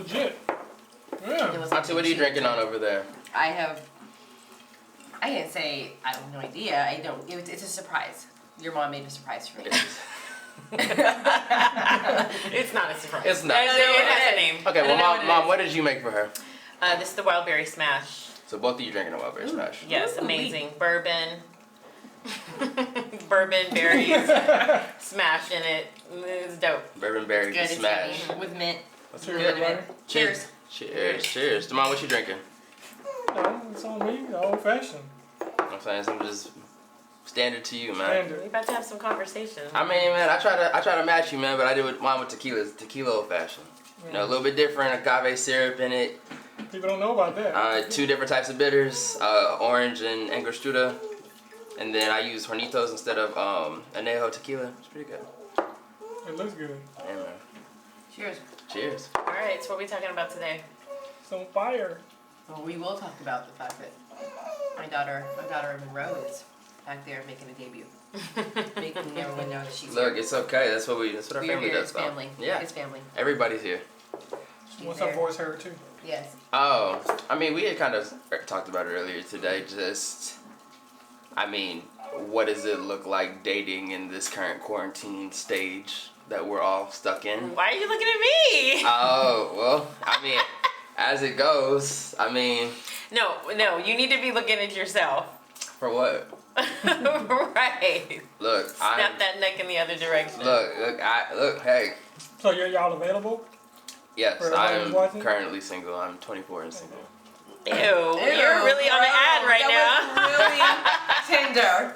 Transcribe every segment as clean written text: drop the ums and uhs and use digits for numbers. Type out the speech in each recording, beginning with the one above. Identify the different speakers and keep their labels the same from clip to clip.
Speaker 1: legit. Yeah.
Speaker 2: Auntie, what are you drinking on over there?
Speaker 3: I didn't say, I have no idea. I don't. It's a surprise. Your mom made a surprise for me.
Speaker 4: It's not a surprise.
Speaker 2: It's not.
Speaker 4: It has a name.
Speaker 2: Okay, well, Mom, what did you make for her?
Speaker 4: This is the wild berry smash.
Speaker 2: So both of you drinking a wild berry smash.
Speaker 4: Yes, amazing. Bourbon. Bourbon berries. Smash in it. It's dope.
Speaker 2: Bourbon berries
Speaker 3: Good,
Speaker 2: and
Speaker 3: it's
Speaker 2: smash.
Speaker 3: yummy, with mint.
Speaker 1: Let's hear it, everybody.
Speaker 3: Cheers.
Speaker 2: Cheers. Demond, what you drinking?
Speaker 1: No, it's on me. The old fashioned.
Speaker 2: I'm saying something just standard to you, man.
Speaker 4: We're
Speaker 1: Standard.
Speaker 4: about to have some conversation.
Speaker 2: I mean, man, I try to match you, man, but I did mine with tequila. Tequila old fashioned. You know, a little bit different. Agave syrup in it.
Speaker 1: People don't know about that.
Speaker 2: 2 different types of bitters, orange and angostura. And then I use Hornitos instead of Anejo tequila. It's pretty good.
Speaker 1: It looks good.
Speaker 2: Yeah, man.
Speaker 3: Cheers.
Speaker 2: Cheers.
Speaker 4: All right, so what are we talking about today?
Speaker 1: It's on fire.
Speaker 3: Well, we will talk about the fact that my daughter Monroe is back there making a debut. Making everyone know that she's
Speaker 2: Look,
Speaker 3: here.
Speaker 2: it's okay. That's our
Speaker 3: We're
Speaker 2: family
Speaker 3: here.
Speaker 2: does.
Speaker 3: It's
Speaker 2: though.
Speaker 3: family.
Speaker 2: Yeah.
Speaker 3: It's family.
Speaker 2: Everybody's here.
Speaker 3: She's
Speaker 1: Once
Speaker 3: there.
Speaker 1: her voice heard too.
Speaker 3: Yes.
Speaker 2: Oh, I mean, we had kind of talked about it earlier today. Just, I mean, what does it look like dating in this current quarantine stage that we're all stuck in?
Speaker 4: Why are you looking at me?
Speaker 2: Oh, well, I mean, as it goes, I mean.
Speaker 4: No, you need to be looking at yourself.
Speaker 2: For what?
Speaker 4: Right.
Speaker 2: Look,
Speaker 4: Snap that neck in the other direction.
Speaker 2: Look, hey.
Speaker 1: So y'all available?
Speaker 2: Yes,
Speaker 1: For
Speaker 2: I
Speaker 1: everybody
Speaker 2: am
Speaker 1: watching?
Speaker 2: currently single. I'm 24 and single.
Speaker 4: Ew, you're really on the ad right
Speaker 3: That was really Tinder.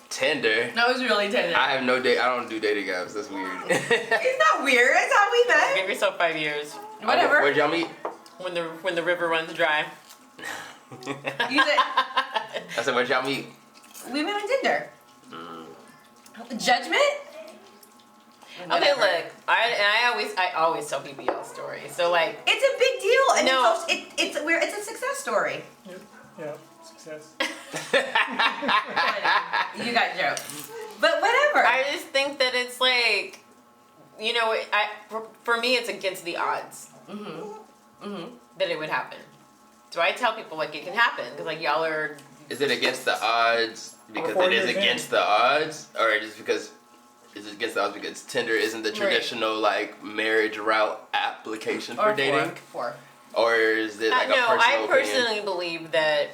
Speaker 2: Tinder?
Speaker 3: That was really Tinder.
Speaker 2: I have no date. I don't do dating apps. That's weird.
Speaker 3: It's not weird. It's how we
Speaker 4: now.
Speaker 3: met.
Speaker 4: Give yourself 5 years.
Speaker 3: Whatever.
Speaker 2: Where'd y'all meet?
Speaker 4: When the river runs dry.
Speaker 3: You said
Speaker 2: I said, where'd y'all meet?
Speaker 3: we met on Tinder. Judgment?
Speaker 4: Okay,
Speaker 3: Whatever.
Speaker 4: look, I always tell people y'all's story. So like,
Speaker 3: It's a big deal, and
Speaker 4: No.
Speaker 3: it's a success story.
Speaker 1: Yeah. Success.
Speaker 3: You got jokes, but whatever.
Speaker 4: I just think that it's like, you know, for me, it's against the odds that it would happen. So I tell people like it can happen because like y'all are.
Speaker 2: Is it against the odds because
Speaker 1: Before
Speaker 2: it is
Speaker 1: you're
Speaker 2: against the odds, or just because is it against the odds because Tinder isn't the traditional like marriage route application for dating,
Speaker 3: Four.
Speaker 2: or is it like a
Speaker 4: No,
Speaker 2: personal
Speaker 4: I
Speaker 2: opinion?
Speaker 4: personally believe that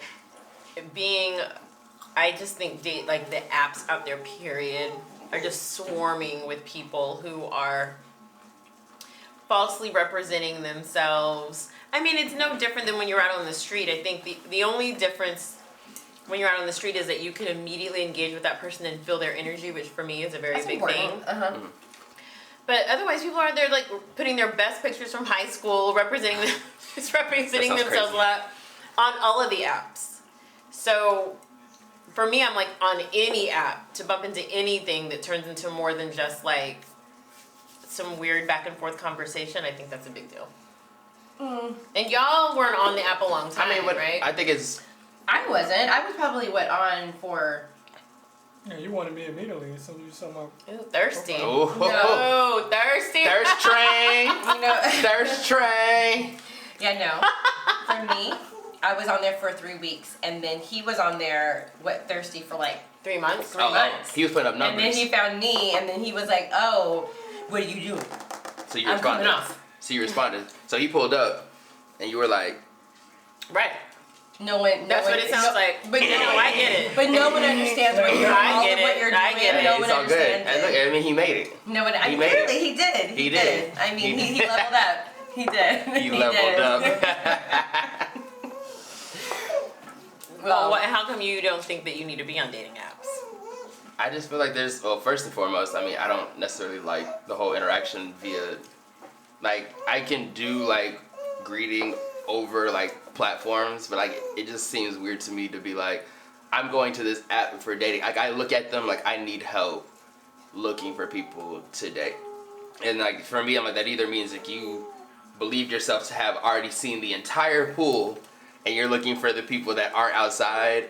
Speaker 4: I just think like the apps out there, period, are just swarming with people who are falsely representing themselves. I mean, it's no different than when you're out on the street. I think the only difference when you're out on the street is that you can immediately engage with that person and feel their energy, which for me is a very big thing. But otherwise, people are there like putting their best pictures from high school, representing themselves
Speaker 2: crazy.
Speaker 4: a lot on all of the apps. So for me, I'm like on any app to bump into anything that turns into more than just like some weird back and forth conversation. I think that's a big deal. And y'all weren't on the app a long time,
Speaker 2: I mean,
Speaker 4: right?
Speaker 2: I think it's.
Speaker 3: I wasn't. I was probably on for.
Speaker 1: Yeah, you wanted me immediately, so you saw my.
Speaker 4: Ooh, thirsty.
Speaker 2: Oh,
Speaker 4: No, thirsty.
Speaker 2: thirst train,
Speaker 3: You know.
Speaker 2: thirst train.
Speaker 3: Yeah, no. For me, I was on there for 3 weeks, and then he was on there, thirsty for like
Speaker 4: 3 months.
Speaker 3: 3 months.
Speaker 2: He was putting up
Speaker 3: And
Speaker 2: numbers.
Speaker 3: then he found me, and then he was like, "Oh, what are you doing?"
Speaker 2: So you
Speaker 3: I'm
Speaker 2: responded.
Speaker 3: coming off.
Speaker 2: So you responded. So he pulled up, and you were like,
Speaker 4: Right.
Speaker 3: No one.
Speaker 4: That's what it sounds like.
Speaker 3: But
Speaker 4: You know, I get it.
Speaker 3: But no one understands what you're.
Speaker 4: I
Speaker 3: all
Speaker 4: get
Speaker 3: of what
Speaker 4: it.
Speaker 3: you're
Speaker 4: I
Speaker 3: doing.
Speaker 4: get it.
Speaker 3: No
Speaker 2: "It's
Speaker 3: one
Speaker 2: all good."
Speaker 3: understands
Speaker 2: And look,
Speaker 3: it.
Speaker 2: I mean, he made it.
Speaker 3: No one.
Speaker 2: He made
Speaker 3: Clearly,
Speaker 2: it.
Speaker 3: he did.
Speaker 2: He did.
Speaker 3: I mean,
Speaker 2: He
Speaker 3: he
Speaker 2: did.
Speaker 3: leveled up. He did.
Speaker 2: He leveled
Speaker 3: did.
Speaker 2: up.
Speaker 4: Well, how come you don't think that you need to be on dating apps?
Speaker 2: I just feel like well, first and foremost, I mean, I don't necessarily like the whole interaction via, like, I can do, like, greeting over, like, platforms, but, like, it just seems weird to me to be like, I'm going to this app for dating. Like, I look at them like I need help looking for people to date. And, like, for me, I'm like, that either means, like, you believed yourself to have already seen the entire pool and you're looking for the people that aren't outside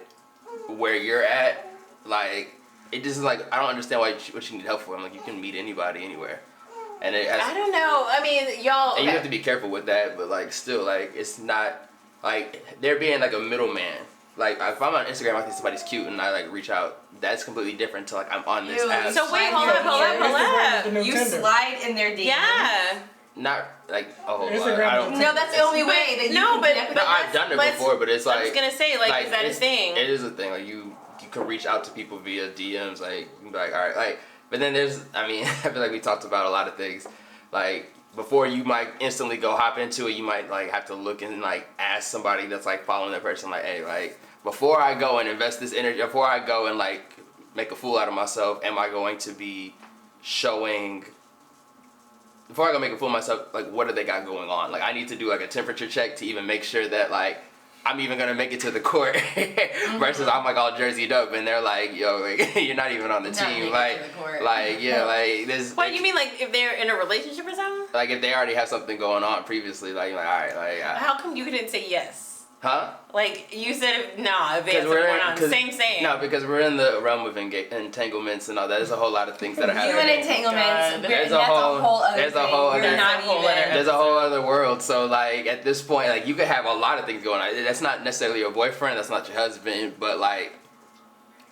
Speaker 2: where you're at. Like, it just is like, I don't understand what you need help for. I'm like, you can meet anybody anywhere. And it has,
Speaker 4: I don't know. I mean, y'all.
Speaker 2: and you have to be careful with that, but like still, like it's not like they're being like a middleman. Like if I'm on Instagram, I think somebody's cute, and I like reach out. That's completely different to like I'm on this
Speaker 3: Ew,
Speaker 2: app.
Speaker 4: So wait, hold
Speaker 3: Slide
Speaker 4: up, hold
Speaker 3: your
Speaker 4: up,
Speaker 3: DMs.
Speaker 4: hold
Speaker 1: Instagram is the
Speaker 4: up.
Speaker 1: new
Speaker 3: You
Speaker 1: Tinder.
Speaker 3: slide in their DMs.
Speaker 4: Yeah.
Speaker 2: Not like a whole lot.
Speaker 1: Instagram
Speaker 2: I don't.
Speaker 1: is
Speaker 3: No, that's the only way that you
Speaker 4: No,
Speaker 3: can
Speaker 4: but-
Speaker 3: connect with
Speaker 2: No,
Speaker 3: them.
Speaker 2: I've done it
Speaker 4: let's-
Speaker 2: before, but it's like
Speaker 4: I was gonna say, like, is that a
Speaker 2: it's-
Speaker 4: thing?
Speaker 2: It is a thing. Like you can reach out to people via DMs. Like you can be like, all right, like. But then there's, I mean, I feel like we talked about a lot of things. Like before you might instantly go hop into it, you might like have to look and like ask somebody that's like following that person, like, hey, like before I go and invest this energy, before I go and like make a fool out of myself, am I going to be showing? Before I go make a fool of myself, like what do they got going on? Like I need to do like a temperature check to even make sure that like I'm even gonna make it to the court versus I'm like all jerseyed up and they're like, yo, like, you're not even on the
Speaker 3: Not
Speaker 2: team.
Speaker 3: making it
Speaker 2: Like,
Speaker 3: to the court.
Speaker 2: like yeah, like this.
Speaker 4: What, you mean like if they're in a relationship or something?
Speaker 2: Like if they already have something going on previously, like you're like all right, like
Speaker 4: How come you didn't say yes?
Speaker 2: huh?
Speaker 4: Like you said, if they have something
Speaker 2: we're
Speaker 4: going on.
Speaker 2: 'cause-
Speaker 4: Same.
Speaker 2: No, because we're in the realm of entanglements and all that. There's a whole lot of things that are
Speaker 3: You
Speaker 2: happening.
Speaker 3: and entanglements,
Speaker 4: God.
Speaker 2: There's
Speaker 3: that's
Speaker 2: a whole-
Speaker 3: other
Speaker 2: there's a
Speaker 3: thing.
Speaker 2: whole
Speaker 3: We're
Speaker 2: other-
Speaker 3: not
Speaker 4: There's a whole
Speaker 3: even.
Speaker 4: other-
Speaker 2: There's a whole other world. So like at this point, like you could have a lot of things going on. That's not necessarily your boyfriend. That's not your husband. But like,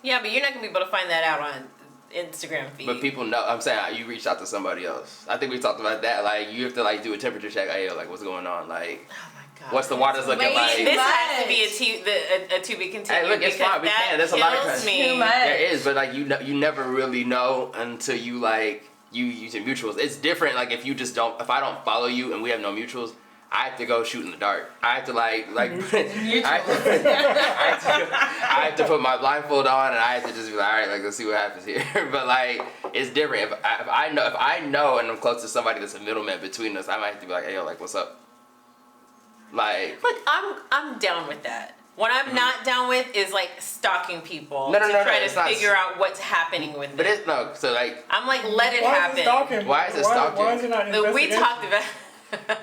Speaker 4: Yeah, but you're not gonna be able to find that out on Instagram feed.
Speaker 2: but people know. I'm saying you reached out to somebody else. I think we talked about that. Like you have to like do a temperature check. Hey, yo, like what's going on? Like
Speaker 4: Oh my god.
Speaker 2: what's the waters looking
Speaker 3: way
Speaker 2: like?
Speaker 3: too
Speaker 4: This
Speaker 3: much.
Speaker 4: has to be a to be continued.
Speaker 2: Hey, look, it's
Speaker 4: because
Speaker 2: fine. We
Speaker 4: that
Speaker 2: can. There's a lot of
Speaker 4: kills
Speaker 2: kinds.
Speaker 4: me.
Speaker 3: Too much.
Speaker 2: There is, but like you never really know until you like you using mutuals. It's different. Like if you just don't, if I don't follow you and we have no mutuals, I have to go shoot in the dark. I have to like I have to put my blindfold on and I have to just be like, all right, like let's see what happens here. But like it's different. If I know and I'm close to somebody that's a middleman between us, I might have to be like, hey yo, like what's up? Like
Speaker 4: Look, I'm down with that. What I'm not down with is like stalking people
Speaker 2: No,
Speaker 4: to
Speaker 2: no,
Speaker 4: try
Speaker 2: it's
Speaker 4: to
Speaker 2: not-
Speaker 4: figure out what's happening with
Speaker 2: but
Speaker 4: them.
Speaker 2: it's no. So like
Speaker 4: I'm like, let it
Speaker 1: Why
Speaker 4: happen.
Speaker 1: is it stalking?
Speaker 2: Why is it stalking?
Speaker 1: Why is it not
Speaker 4: We
Speaker 1: investigation?
Speaker 4: talked about.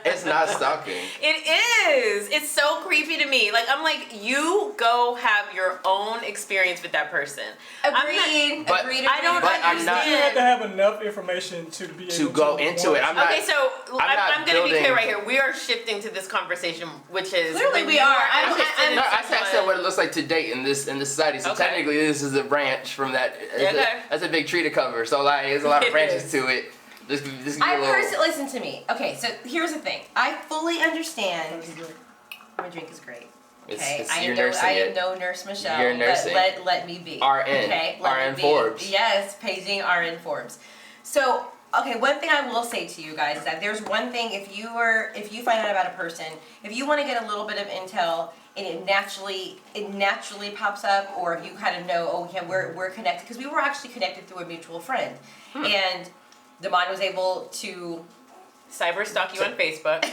Speaker 2: it's not stalking.
Speaker 4: It is. It's so creepy to me. Like I'm like, you go have your own experience with that person.
Speaker 3: Agreed.
Speaker 2: But-
Speaker 3: Agreed.
Speaker 4: I don't
Speaker 2: But I'm not-
Speaker 1: You have to have enough information to be able
Speaker 2: To go into it. I'm not-
Speaker 4: Okay, so
Speaker 2: I'm not
Speaker 4: I'm gonna be
Speaker 2: building-
Speaker 4: clear right here. We are shifting to this conversation, which is
Speaker 3: Clearly
Speaker 4: when
Speaker 3: we
Speaker 4: you
Speaker 3: are.
Speaker 4: interested in
Speaker 2: No, I said
Speaker 4: someone-
Speaker 2: what it looks like to date in this society. So
Speaker 4: Okay.
Speaker 2: technically, this is a branch from that.
Speaker 4: Okay.
Speaker 2: That's a big tree to cover. So like, there's a lot of
Speaker 4: It
Speaker 2: branches
Speaker 4: is.
Speaker 2: to it. Just give you a
Speaker 3: I
Speaker 2: little.
Speaker 3: personally listen to me. Okay, so here's the thing. I fully understand. My drink is great. Okay, I
Speaker 2: you're
Speaker 3: am no,
Speaker 2: nursing
Speaker 3: I am
Speaker 2: it.
Speaker 3: no nurse Michelle.
Speaker 2: You're nursing.
Speaker 3: Let me be.
Speaker 2: RN.
Speaker 3: Okay, let
Speaker 2: RN
Speaker 3: me be.
Speaker 2: Forbes.
Speaker 3: Yes, paging RN Forbes. So, okay, one thing I will say to you guys is that there's one thing if you find out about a person, if you want to get a little bit of intel and it naturally pops up, or if you kind of know, oh yeah, we're connected, because we were actually connected through a mutual friend, and Damon was able to.
Speaker 4: cyber stalk you on Facebook.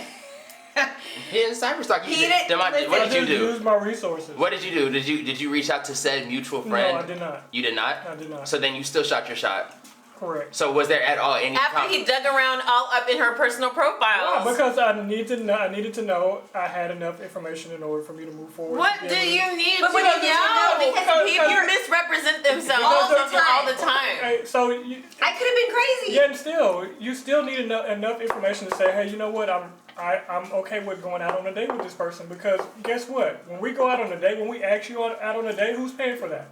Speaker 2: He didn't cyberstalk you.
Speaker 3: He didn't-
Speaker 2: What
Speaker 1: I
Speaker 2: did you
Speaker 1: just
Speaker 2: do?
Speaker 1: use my resources.
Speaker 2: What did you do? Did you reach out to said mutual friend?
Speaker 1: No, I did not.
Speaker 2: You did not.
Speaker 1: I did not.
Speaker 2: So then you still shot your shot.
Speaker 1: Correct.
Speaker 2: So was there at all any?
Speaker 4: After he dug around all up in her personal profiles.
Speaker 1: Why? Because I needed to know I had enough information in order for me to move forward.
Speaker 4: What
Speaker 1: Yeah,
Speaker 4: do you need
Speaker 3: But
Speaker 4: to
Speaker 3: what do you need to know?
Speaker 4: know?
Speaker 3: Because
Speaker 4: People
Speaker 1: you're-
Speaker 4: misrepresent themselves
Speaker 3: All the
Speaker 4: all the
Speaker 3: time.
Speaker 4: time.
Speaker 1: Hey, so you,
Speaker 3: I could have been crazy.
Speaker 1: yeah, and still, you still need enough information to say, hey, you know what, I'm okay with going out on a date with this person, because guess what? When we go out on a date, when we ask you out on a date, who's paying for that?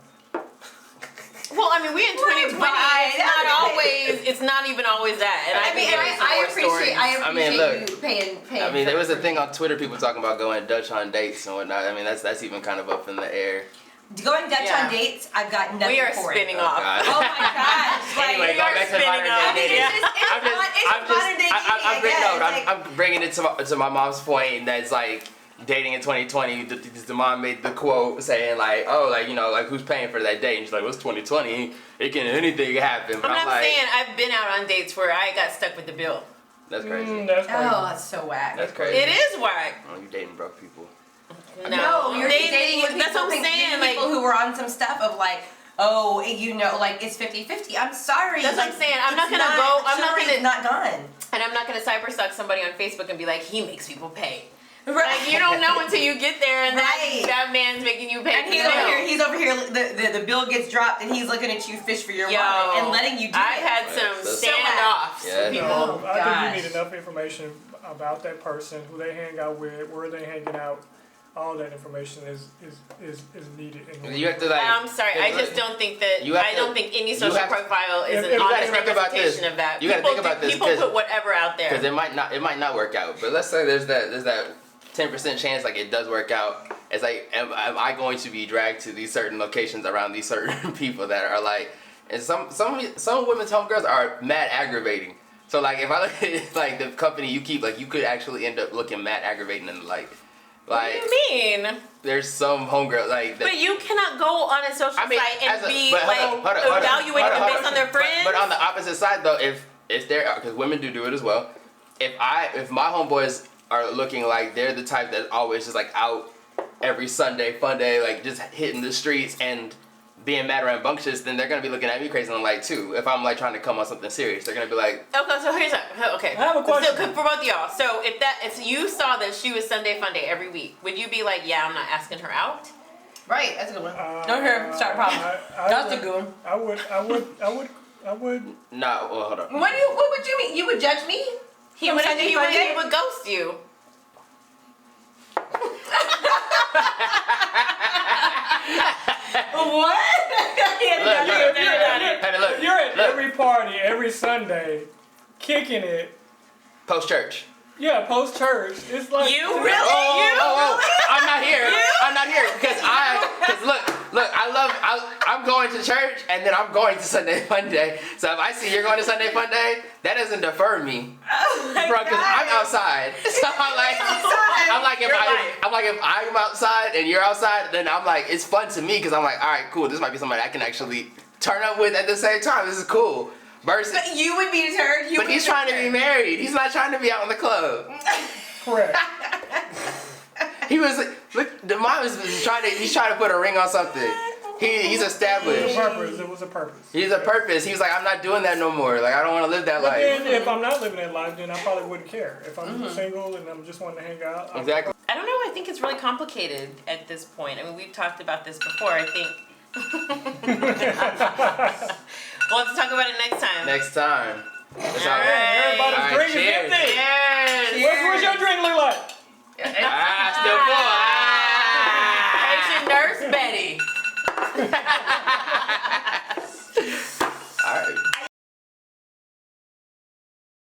Speaker 4: Well, I mean, we in 2020.
Speaker 3: Right.
Speaker 4: It's not even always that. And
Speaker 3: I mean,
Speaker 4: think
Speaker 3: and
Speaker 4: there's
Speaker 3: I
Speaker 4: more
Speaker 3: appreciate
Speaker 2: I mean,
Speaker 3: you paying.
Speaker 2: I mean,
Speaker 3: for-
Speaker 2: there was a
Speaker 3: for
Speaker 2: thing
Speaker 3: me.
Speaker 2: on Twitter, people talking about going Dutch on dates and whatnot. I mean, that's even kind of up in the air.
Speaker 3: Going Dutch
Speaker 4: Yeah.
Speaker 3: on dates, I've got nothing
Speaker 4: We are
Speaker 3: for
Speaker 4: spinning
Speaker 3: it.
Speaker 4: off.
Speaker 2: God.
Speaker 3: Oh my gosh! Like,
Speaker 2: Anyway,
Speaker 4: we
Speaker 2: going
Speaker 4: are
Speaker 2: back to
Speaker 4: spinning
Speaker 2: modern
Speaker 4: off.
Speaker 2: day
Speaker 3: I mean,
Speaker 2: dating.
Speaker 3: it's just modern day dating.
Speaker 2: I'm bringing it to my mom's point. That's like dating in 2020. The mom made the quote saying like, oh, like you know, like who's paying for that date? And she's like, what's 2020? Anything can happen. But
Speaker 4: I'm
Speaker 2: like,
Speaker 4: saying I've been out on dates where I got stuck with the bill.
Speaker 2: that's crazy.
Speaker 1: That's crazy.
Speaker 3: Oh, that's so whack.
Speaker 2: That's crazy.
Speaker 4: It is whack.
Speaker 2: Oh, you dating broke people.
Speaker 3: No, you're dating with
Speaker 4: That's what I'm saying. Like,
Speaker 3: people who were on some stuff of like, oh, you know, like it's 50-50. I'm sorry.
Speaker 4: That's what I'm
Speaker 3: like,
Speaker 4: saying. I'm not
Speaker 3: it's
Speaker 4: gonna go. I'm not
Speaker 3: chivalry's
Speaker 4: gonna.
Speaker 3: not gone.
Speaker 4: And I'm not gonna cyber stalk somebody on Facebook and be like, he makes people pay. Like you don't know until you get there, and
Speaker 3: Right.
Speaker 4: that man's making you pay
Speaker 3: And
Speaker 4: for
Speaker 3: he's
Speaker 4: the
Speaker 3: over
Speaker 4: bill.
Speaker 3: here. He's over here. The bill gets dropped, and he's looking at you, fish for your
Speaker 4: Yo,
Speaker 3: wallet, and letting you do
Speaker 4: I've
Speaker 3: it.
Speaker 4: had
Speaker 2: Right,
Speaker 4: some
Speaker 2: that's-
Speaker 4: standoffs
Speaker 2: Yeah.
Speaker 4: with people.
Speaker 1: No, I think
Speaker 3: gosh.
Speaker 1: you need enough information about that person, who they hang out with, where they hanging out. All that information is needed. In
Speaker 2: You have to like.
Speaker 4: I'm sorry, I just don't think that.
Speaker 2: You have
Speaker 4: I
Speaker 2: to-
Speaker 4: don't think any
Speaker 2: you
Speaker 4: social
Speaker 2: have to-
Speaker 4: profile is
Speaker 1: If-
Speaker 4: an
Speaker 1: you gotta
Speaker 4: honest
Speaker 2: think about this.
Speaker 4: representation of that.
Speaker 2: You gotta think about this,
Speaker 4: People
Speaker 2: 'cause-
Speaker 4: put whatever out there.
Speaker 2: Because it might not work out. But let's say there's that 10% chance like it does work out. It's like am I going to be dragged to these certain locations around these certain people that are like, and some women's homegirls are mad aggravating. So like if I look at like the company you keep, like you could actually end up looking mad aggravating in the light.
Speaker 4: What
Speaker 2: Like
Speaker 4: do you mean?
Speaker 2: there's some homegirl like that.
Speaker 4: But you cannot go on a social site and be like evaluating them based on their friends.
Speaker 2: But on the opposite side though, if they're, because women do it as well. If my homeboys are looking like they're the type that's always just like out every Sunday, fun day, like just hitting the streets and being mad rambunctious, then they're gonna be looking at me crazy in the light too. If I'm like trying to come on something serious, they're gonna be like,
Speaker 4: Okay, so here's okay.
Speaker 1: I have a question.
Speaker 4: So, for both of y'all. So if you saw that she was Sunday Fun Day every week, would you be like, yeah, I'm not asking her out?
Speaker 3: Right, that's a good one. Don't hear him start a problem. That's a good one.
Speaker 1: I would.
Speaker 2: nah, well hold on.
Speaker 3: What would you mean? You would judge me?
Speaker 4: He would ghost you.
Speaker 3: What?
Speaker 2: Look,
Speaker 1: You're at every party every Sunday, kicking it.
Speaker 2: post church.
Speaker 1: Yeah, post church. It's like
Speaker 4: You
Speaker 2: Oh,
Speaker 4: really?
Speaker 2: I'm not here. I'm not here because look, I'm going to church and then I'm going to Sunday Fun Day. So if I see you're going to Sunday Fun Day, that doesn't defer me, bro. Because I'm outside. So I'm like if I'm outside and you're outside, then I'm like it's fun to me because I'm like, all right, cool. This might be somebody I can actually turn up with at the same time. This is cool. Versus,
Speaker 3: But you would be deterred.
Speaker 2: but he's trying to be married. He's not trying to be out in the club.
Speaker 1: correct.
Speaker 2: He was look. The mom is trying to. He's trying to put a ring on something. He's
Speaker 1: It
Speaker 2: established.
Speaker 1: was a purpose.
Speaker 2: He's a purpose. He was like, I'm not doing that no more. Like I don't want to live that
Speaker 1: But
Speaker 2: life.
Speaker 1: then if I'm not living that life, then I probably wouldn't care. If I'm single and I'm just wanting to hang out.
Speaker 2: Exactly.
Speaker 4: I don't know. I think it's really complicated at this point. I mean, we've talked about this before. I think. We'll have to talk about it next time.
Speaker 2: Next time. That's
Speaker 4: All
Speaker 2: all.
Speaker 4: right.
Speaker 1: Everybody's
Speaker 2: All right,
Speaker 1: drinking
Speaker 2: cheers.
Speaker 1: empty.
Speaker 4: Cheers.
Speaker 1: What's your drink look like?